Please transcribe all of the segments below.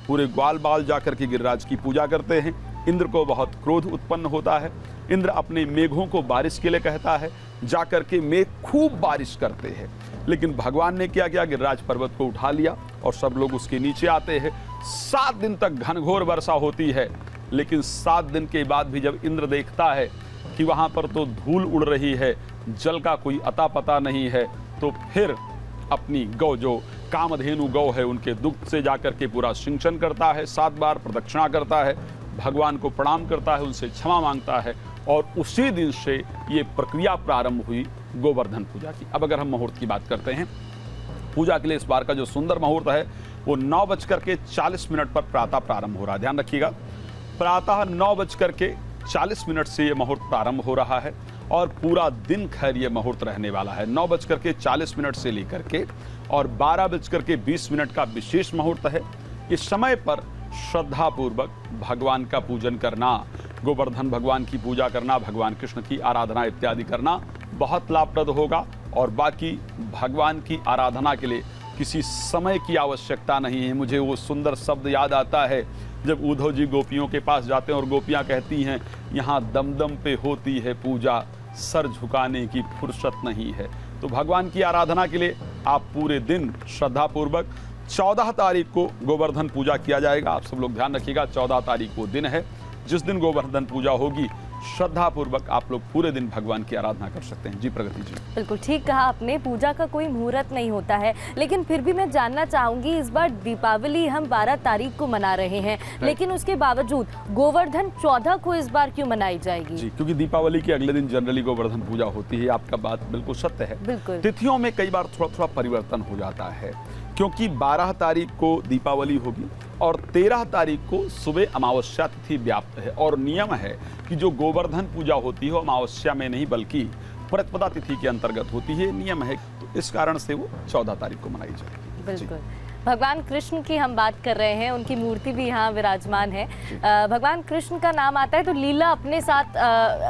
पूरे ग्वाल बाल जाकर के गिरिराज की पूजा करते हैं। इंद्र को बहुत क्रोध उत्पन्न होता है। इंद्र अपने मेघों को बारिश के लिए कहता है, जाकर के मेघ खूब बारिश करते हैं। लेकिन भगवान ने क्या किया, गिरिराज पर्वत को उठा लिया और सब लोग उसके नीचे आते हैं। 7 दिन तक घनघोर वर्षा होती है, लेकिन 7 दिन के बाद भी जब इंद्र देखता है कि वहां पर तो धूल उड़ रही है, जल का कोई अता पता नहीं है, तो फिर अपनी गौ, जो कामधेनु गौ है, उनके दुग्ध से जाकर के पूरा सिंचन करता है, 7 बार प्रदक्षिणा करता है, भगवान को प्रणाम करता है, उनसे क्षमा मांगता है। और उसी दिन से ये प्रक्रिया प्रारंभ हुई गोवर्धन पूजा की। अब अगर हम मुहूर्त की बात करते हैं, पूजा के लिए इस बार का जो सुंदर मुहूर्त है वो 9:40 पर प्रातः प्रारंभ हो रहा है। ध्यान रखिएगा, प्रातः 9:40 से ये मुहूर्त प्रारंभ हो रहा है और पूरा दिन खैर ये मुहूर्त रहने वाला है। 9:40 से लेकर के और 12:20 का विशेष मुहूर्त है। इस समय पर श्रद्धा पूर्वक भगवान का पूजन करना, गोवर्धन भगवान की पूजा करना, भगवान कृष्ण की आराधना इत्यादि करना बहुत लाभप्रद होगा। और बाकी भगवान की आराधना के लिए किसी समय की आवश्यकता नहीं है। मुझे वो सुंदर शब्द याद आता है जब उद्धव जी गोपियों के पास जाते हैं और गोपियां कहती हैं, यहाँ दमदम पे होती है पूजा, सर झुकाने की फुर्सत नहीं है। तो भगवान की आराधना के लिए आप पूरे दिन श्रद्धापूर्वक 14 तारीख को गोवर्धन पूजा किया जाएगा। आप सब लोग ध्यान रखिएगा, 14 तारीख को दिन है जिस दिन गोवर्धन पूजा होगी। श्रद्धापूर्वक आप लोग पूरे दिन भगवान की आराधना कर सकते हैं। जी प्रगति जी, बिल्कुल ठीक कहा आपने, पूजा का कोई मुहूर्त नहीं होता है। लेकिन फिर भी मैं जानना चाहूंगी, इस बार दीपावली हम 12 तारीख को मना रहे हैं, लेकिन उसके बावजूद गोवर्धन 14 को इस बार क्यों मनाई जाएगी? जी, क्योंकि दीपावली के अगले दिन जनरली गोवर्धन पूजा होती है। आपका बात बिल्कुल सत्य है। बिल्कुल, तिथियों में कई बार थोड़ा परिवर्तन हो जाता है, क्योंकि 12 तारीख को दीपावली होगी और 13 तारीख को सुबह अमावस्या तिथि व्याप्त है। और नियम है कि जो गोवर्धन पूजा होती है अमावस्या में नहीं बल्कि प्रतिपदा तिथि के अंतर्गत होती है, नियम है। तो इस कारण से वो 14 तारीख को मनाई जाएगी। बिल्कुल। भगवान कृष्ण की हम बात कर रहे हैं, उनकी मूर्ति भी यहाँ विराजमान है। भगवान कृष्ण का नाम आता है तो लीला अपने साथ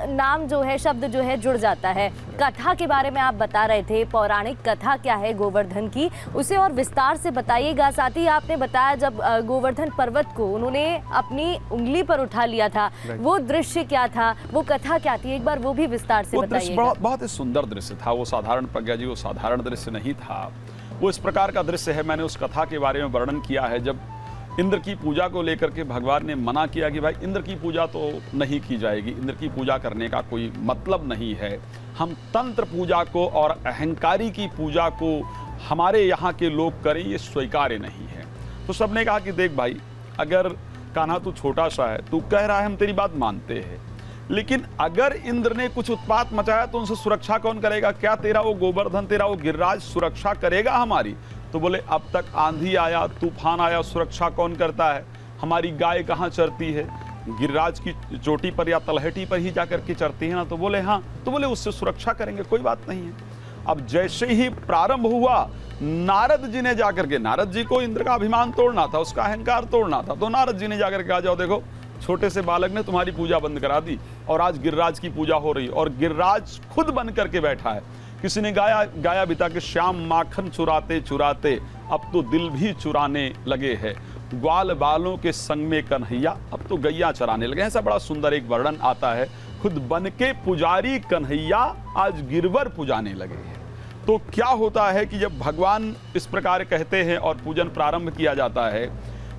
नाम जो है, शब्द जो है जुड़ जाता है। कथा के बारे में आप बता रहे थे, पौराणिक कथा क्या है गोवर्धन की, उसे और विस्तार से बताइएगा। साथ ही आपने बताया जब गोवर्धन पर्वत को उन्होंने अपनी उंगली पर उठा लिया था, वो दृश्य क्या था, वो कथा क्या थी, एक बार वो भी विस्तार से बताइएगा। बहुत ही सुंदर दृश्य था वो। साधारण प्रज्ञा जी, वो साधारण दृश्य नहीं था, वो इस प्रकार का दृश्य है। मैंने उस कथा के बारे में वर्णन किया है। जब इंद्र की पूजा को लेकर के भगवान ने मना किया कि भाई इंद्र की पूजा तो नहीं की जाएगी, इंद्र की पूजा करने का कोई मतलब नहीं है, हम तंत्र पूजा को और अहंकारी की पूजा को हमारे यहाँ के लोग करें, ये स्वीकार्य नहीं है। तो सबने कहा कि देख भाई, अगर कान्हा तू छोटा सा है, तू कह रहा है, हम तेरी बात मानते हैं, लेकिन अगर इंद्र ने कुछ उत्पात मचाया तो उनसे सुरक्षा कौन करेगा? क्या तेरा वो गोवर्धन, तेरा वो गिरिराज सुरक्षा करेगा हमारी? तो बोले अब तक आंधी आया, तूफान आया, सुरक्षा कौन करता है? हमारी गाय कहाँ चरती है? गिरिराज की चोटी पर या तलहटी पर ही जाकर के चरती है ना। तो बोले हाँ, तो बोले उससे सुरक्षा करेंगे, कोई बात नहीं है। अब जैसे ही प्रारंभ हुआ, नारद जी ने जाकर के, नारद जी को इंद्र का अभिमान तोड़ना था, उसका अहंकार तोड़ना था, तो नारद जी ने जाकर के आ जाओ देखो, छोटे से बालक ने तुम्हारी पूजा बंद करा दी और आज गिरिराज की पूजा हो रही, और गिरिराज खुद बन करके बैठा है। किसी ने गाया बिता के श्याम माखन चुराते चुराते अब तो दिल भी चुराने लगे हैं, ग्वाल बालों के संग में कन्हैया अब तो गैया चराने लगे। ऐसा बड़ा सुंदर एक वर्णन आता है, खुद बन के पुजारी कन्हैया आज गिरवर पुजाने लगे हैं। तो क्या होता है कि जब भगवान इस प्रकार कहते हैं और पूजन प्रारंभ किया जाता है,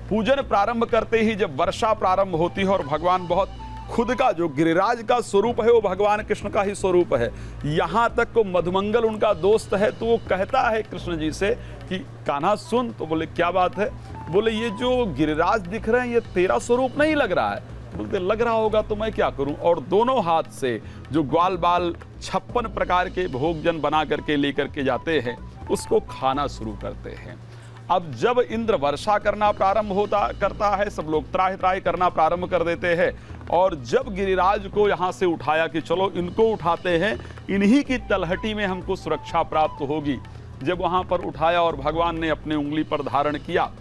पूजन प्रारंभ करते ही जब वर्षा प्रारंभ होती है और भगवान बहुत खुद का, जो गिरिराज का स्वरूप है वो भगवान कृष्ण का ही स्वरूप है, यहाँ तक को मधुमंगल उनका दोस्त है, तो वो कहता है कृष्ण जी से कि कान्हा सुन। तो बोले क्या बात है? बोले ये जो गिरिराज दिख रहे हैं ये तेरा स्वरूप नहीं लग रहा है। बोलते लग रहा होगा तो मैं क्या करूं? और दोनों हाथ से जो ग्वाल बाल 56 प्रकार के भोजन बना करके लेकर के जाते हैं, उसको खाना शुरू करते हैं। अब जब इंद्र वर्षा करना प्रारंभ करता है, सब लोग त्राहि त्राहि करना प्रारंभ कर देते हैं। और जब गिरिराज को यहाँ से उठाया कि चलो इनको उठाते हैं, इन्हीं की तलहटी में हमको सुरक्षा प्राप्त होगी, जब वहाँ पर उठाया और भगवान ने अपने उंगली पर धारण किया,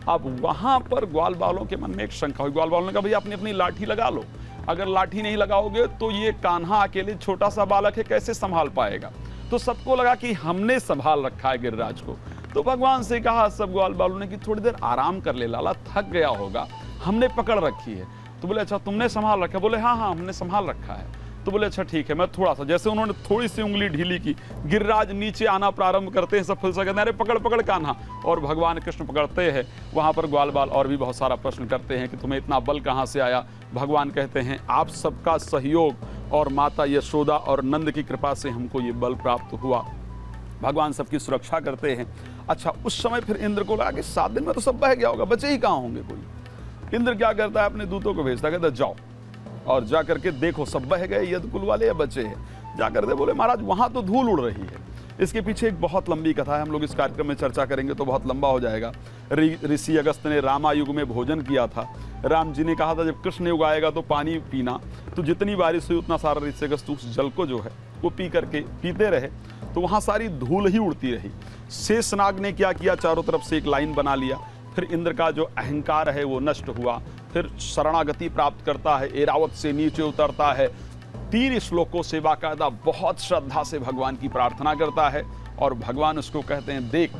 अब वहाँ पर ग्वाल बालों के मन में एक शंका हुई। ग्वाल बालों ने कहा भैया अपनी अपनी लाठी लगा लो, अगर लाठी नहीं लगाओगे तो ये कान्हा अकेले छोटा सा बालक है, कैसे संभाल पाएगा? तो सबको लगा कि हमने संभाल रखा है गिरिराज को। तो भगवान से कहा सब ग्वाल बालों ने कि थोड़ी देर आराम कर ले लाला, थक गया होगा, हमने पकड़ रखी है। तो बोले अच्छा तुमने संभाल रखा? बोले हाँ हाँ हमने संभाल रखा है। तो बोले अच्छा ठीक है, मैं थोड़ा सा, जैसे उन्होंने थोड़ी सी उंगली ढीली की, गिरिराज नीचे आना प्रारंभ करते हैं, सब फुल कहते हैं अरे पकड़ पकड़ कान्हा, और भगवान कृष्ण पकड़ते हैं। वहाँ पर ग्वाल बाल और भी बहुत सारा प्रश्न करते हैं कि तुम्हें इतना बल कहाँ से आया। भगवान कहते हैं आप सबका सहयोग और माता यशोदा और नंद की कृपा से हमको ये बल प्राप्त हुआ। भगवान सबकी सुरक्षा करते हैं। अच्छा उस समय फिर इंद्र को लगा कि 7 दिन में तो सब बह गया होगा, बचे ही कहाँ होंगे कोई। इंद्र क्या करता है, अपने दूतों को भेजता, कहता जाओ और जा करके देखो सब बह गए यदुकुल वाले या बचे हैं। जा कर दे, बोले महाराज वहां तो धूल उड़ रही है। इसके पीछे एक बहुत लंबी कथा है, हम लोग इस कार्यक्रम में चर्चा करेंगे तो बहुत लंबा हो जाएगा। ऋषि अगस्त ने रामायुग में भोजन किया था। राम जी ने कहा था जब कृष्ण युग आएगा तो पानी पीना, तो जितनी बारिश हुई उतना सारा ऋषि अगस्त उस जल को जो है वो पी करके पीते रहे, तो वहाँ सारी धूल ही उड़ती रही। शेषनाग ने क्या किया, चारों तरफ से एक लाइन बना लिया। फिर इंद्र का जो अहंकार है वो नष्ट हुआ, फिर शरणागति प्राप्त करता है, एरावत से नीचे उतरता है, 3 श्लोकों से बाकायदा बहुत श्रद्धा से भगवान की प्रार्थना करता है, और भगवान उसको कहते हैं देख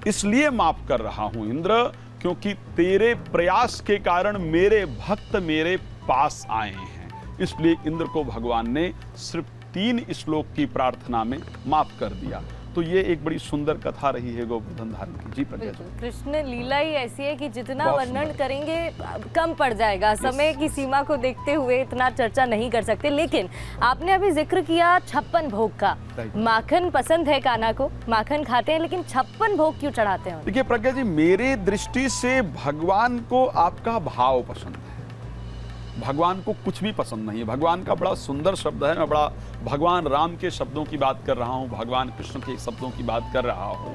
इसलिए माफ कर रहा हूं इंद्र क्योंकि तेरे प्रयास के कारण मेरे भक्त मेरे पास आए हैं। इसलिए इंद्र को भगवान ने सिर्फ 3 श्लोक की प्रार्थना में माफ कर दिया। तो ये एक बड़ी सुंदर कथा रही है गोवर्धन धारण की। जी प्रज्ञा जी। कृष्ण लीला ही ऐसी है कि जितना बहुत वर्णन सुंदर। करेंगे कम पड़ जाएगा। समय की सीमा को देखते हुए इतना चर्चा नहीं कर सकते। लेकिन आपने अभी जिक्र किया 56 भोग का। Right. माखन पसंद है कान्हा को, माखन खाते हैं, लेकिन 56 भोग क्यों चढ़ाते हैं? देखिए प्रज्ञा जी, मेरे दृष्टि से भगवान को आपका भाव पसंद है, भगवान को कुछ भी पसंद नहीं है। भगवान का बड़ा सुंदर शब्द है, मैं बड़ा भगवान राम के शब्दों की बात कर रहा हूँ, भगवान कृष्ण के शब्दों की बात कर रहा हूँ।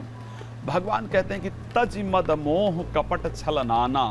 भगवान कहते हैं कि तज मद मोह कपट छल नाना